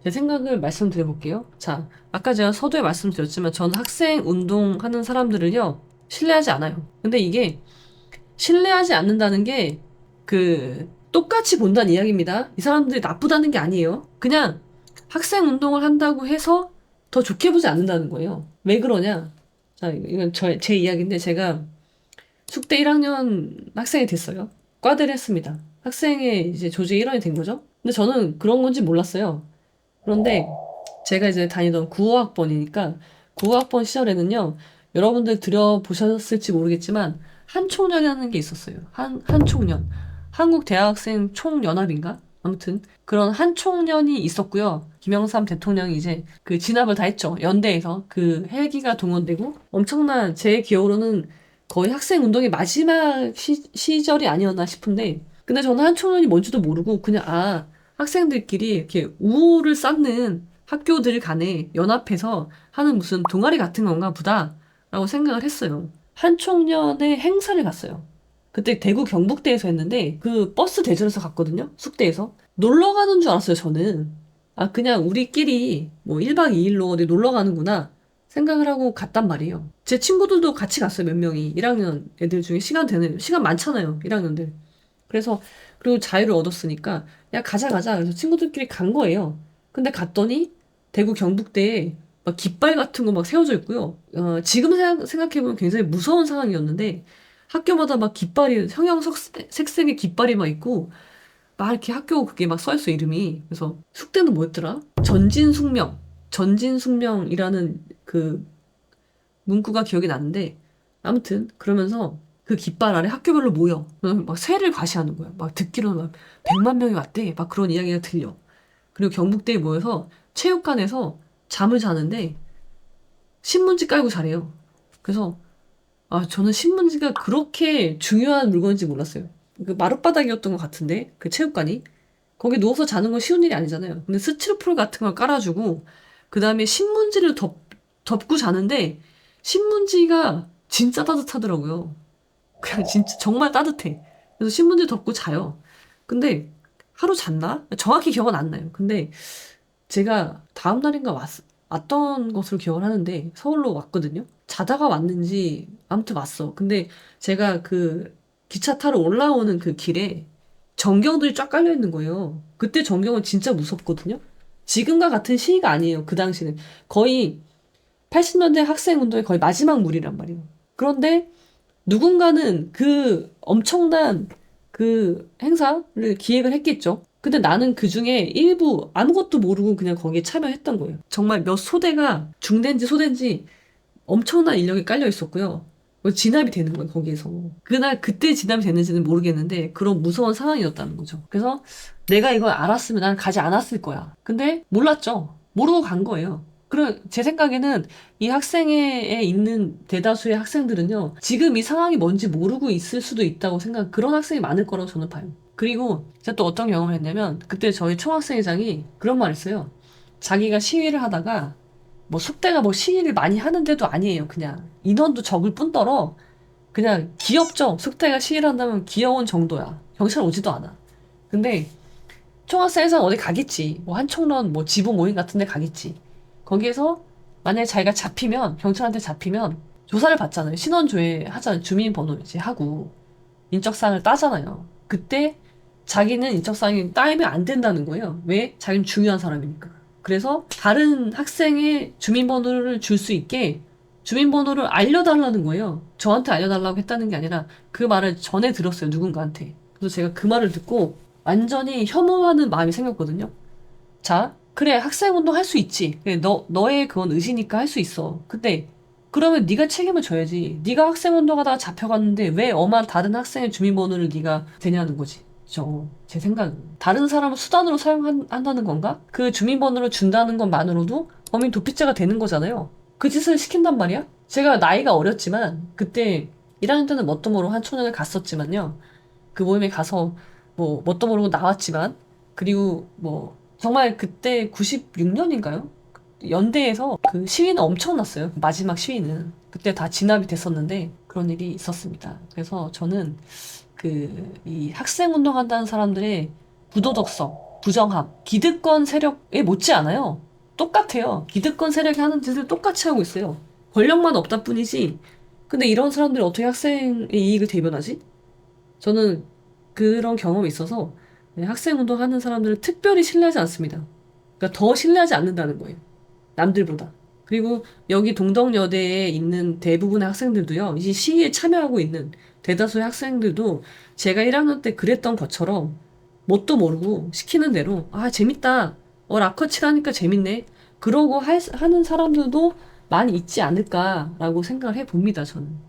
제 생각을 말씀드려볼게요. 자, 아까 제가 서두에 말씀드렸지만 전 학생 운동하는 사람들을요, 신뢰하지 않아요. 근데 이게 신뢰하지 않는다는 게 똑같이 본다는 이야기입니다. 이 사람들이 나쁘다는 게 아니에요. 그냥 학생 운동을 한다고 해서 더 좋게 보지 않는다는 거예요. 왜 그러냐? 자, 이건 제 이야기인데 제가 숙대 1학년 학생이 됐어요. 과대를 했습니다. 학생의 이제 조직 일원이 된 거죠. 근데 저는 그런 건지 몰랐어요. 그런데 제가 이제 다니던 9호학번이니까 9호학번 시절에는요, 여러분들 들어보셨을지 모르겠지만 한총련이라는 게 있었어요. 한총련. 한국대학생 총연합인가? 아무튼 그런 한총련이 있었고요. 김영삼 대통령이 이제 그 진압을 다 했죠. 연대에서 그 헬기가 동원되고 엄청난 제 기억으로는 거의 학생 운동의 마지막 시절이 아니었나 싶은데 근데 저는 한총련이 뭔지도 모르고 그냥 학생들끼리 이렇게 우호를 쌓는 학교들 간에 연합해서 하는 무슨 동아리 같은 건가 보다라고 생각을 했어요. 한총련의 행사를 갔어요. 그때 대구 경북대에서 했는데 그 버스 대절에서 갔거든요. 숙대에서. 놀러 가는 줄 알았어요, 저는. 그냥 우리끼리 뭐 1박 2일로 어디 놀러 가는구나 생각을 하고 갔단 말이에요. 제 친구들도 같이 갔어요, 몇 명이. 1학년 애들 중에 시간 많잖아요, 1학년들. 그래서 그리고 자유를 얻었으니까 야 가자 가자 그래서 친구들끼리 간 거예요. 근데 갔더니 대구 경북대에 막 깃발 같은 거 막 세워져 있고요. 지금 생각해보면 굉장히 무서운 상황이었는데 학교마다 막 깃발이 색색의 깃발이 막 있고 막 이렇게 학교 그게 막 써있어 이름이. 그래서 숙대는 뭐였더라? 전진숙명이라는 그 문구가 기억이 나는데 아무튼 그러면서 그 깃발 아래 학교별로 모여 막 세를 과시하는 거야. 막 듣기로는 막 100만 명이 왔대. 막 그런 이야기가 들려. 그리고 경북대에 모여서 체육관에서 잠을 자는데 신문지 깔고 자래요. 그래서 저는 신문지가 그렇게 중요한 물건인지 몰랐어요. 그 마룻바닥이었던 것 같은데 그 체육관이 거기 누워서 자는 건 쉬운 일이 아니잖아요. 근데 스티로폼 같은 걸 깔아주고 그 다음에 신문지를 덮고 자는데 신문지가 진짜 따뜻하더라고요. 그냥 진짜 정말 따뜻해. 그래서 신문지 덮고 자요. 근데 하루 잤나? 정확히 기억은 안 나요. 근데 제가 다음 날인가 왔던 것으로 기억을 하는데 서울로 왔거든요. 자다가 왔는지 아무튼 왔어. 근데 제가 그 기차 타러 올라오는 그 길에 전경들이 쫙 깔려 있는 거예요. 그때 전경은 진짜 무섭거든요. 지금과 같은 시기가 아니에요. 그 당시는 거의 80년대 학생 운동의 거의 마지막 물이란 말이에요. 그런데 누군가는 그 엄청난 그 행사를 기획을 했겠죠. 근데 나는 그 중에 일부 아무것도 모르고 그냥 거기에 참여했던 거예요. 정말 몇 소대가 중대인지 소대인지 엄청난 인력이 깔려 있었고요. 진압이 되는 거예요, 거기에서. 그때 진압이 됐는지는 모르겠는데, 그런 무서운 상황이었다는 거죠. 그래서 내가 이걸 알았으면 난 가지 않았을 거야. 근데 몰랐죠. 모르고 간 거예요. 그럼 제 생각에는 이 학생회에 있는 대다수의 학생들은요, 지금 이 상황이 뭔지 모르고 있을 수도 있다고 그런 학생이 많을 거라고 저는 봐요. 그리고 제가 또 어떤 경험을 했냐면, 그때 저희 총학생회장이 그런 말 했어요. 자기가 시위를 하다가 뭐 숙대가 뭐 시위를 많이 하는데도 아니에요. 그냥 인원도 적을 뿐더러 그냥 귀엽죠. 숙대가 시위를 한다면 귀여운 정도야. 경찰 오지도 않아. 근데 총학생회장 어디 가겠지. 뭐 한총련 뭐 지부 모임 같은 데 가겠지. 거기에서 만약에 자기가 잡히면 경찰한테 잡히면 조사를 받잖아요. 신원조회 하잖아요. 주민번호 이제 하고 인적사항을 따잖아요. 그때 자기는 인적사항이 따이면 안 된다는 거예요. 왜? 자기는 중요한 사람이니까. 그래서 다른 학생의 주민번호를 줄 수 있게 주민번호를 알려달라는 거예요. 저한테 알려달라고 했다는 게 아니라 그 말을 전해 들었어요. 누군가한테. 그래서 제가 그 말을 듣고 완전히 혐오하는 마음이 생겼거든요. 자, 그래 학생운동 할 수 있지. 그래, 너의 그건 의지니까 할 수 있어. 근데 그러면 네가 책임을 져야지. 네가 학생운동하다가 잡혀갔는데 왜 엄한 다른 학생의 주민번호를 네가 되냐는 거지. 제 생각은. 다른 사람을 수단으로 사용한다는 건가? 그 주민번호를 준다는 것만으로도 범인 도피죄가 되는 거잖아요. 그 짓을 시킨단 말이야? 제가 나이가 어렸지만 그때 1학년 때는 뭣도 모르고 한초년을 갔었지만요. 그 모임에 가서 뭐 뭣도 모르고 나왔지만 그리고 뭐 정말 그때 96년인가요? 연대에서 그 시위는 엄청났어요. 마지막 시위는. 그때 다 진압이 됐었는데 그런 일이 있었습니다. 그래서 저는 이 학생 운동한다는 사람들의 부도덕성, 부정함, 기득권 세력에 못지 않아요. 똑같아요. 기득권 세력이 하는 짓을 똑같이 하고 있어요. 권력만 없다 뿐이지. 근데 이런 사람들이 어떻게 학생의 이익을 대변하지? 저는 그런 경험이 있어서 학생 운동하는 사람들을 특별히 신뢰하지 않습니다. 그러니까 더 신뢰하지 않는다는 거예요. 남들보다. 그리고 여기 동덕여대에 있는 대부분의 학생들도요, 이 시위에 참여하고 있는 대다수의 학생들도 제가 1학년 때 그랬던 것처럼 뭣도 모르고 시키는 대로, 아, 재밌다. 라커치가 하니까 재밌네. 그러고 하는 사람들도 많이 있지 않을까라고 생각을 해봅니다, 저는.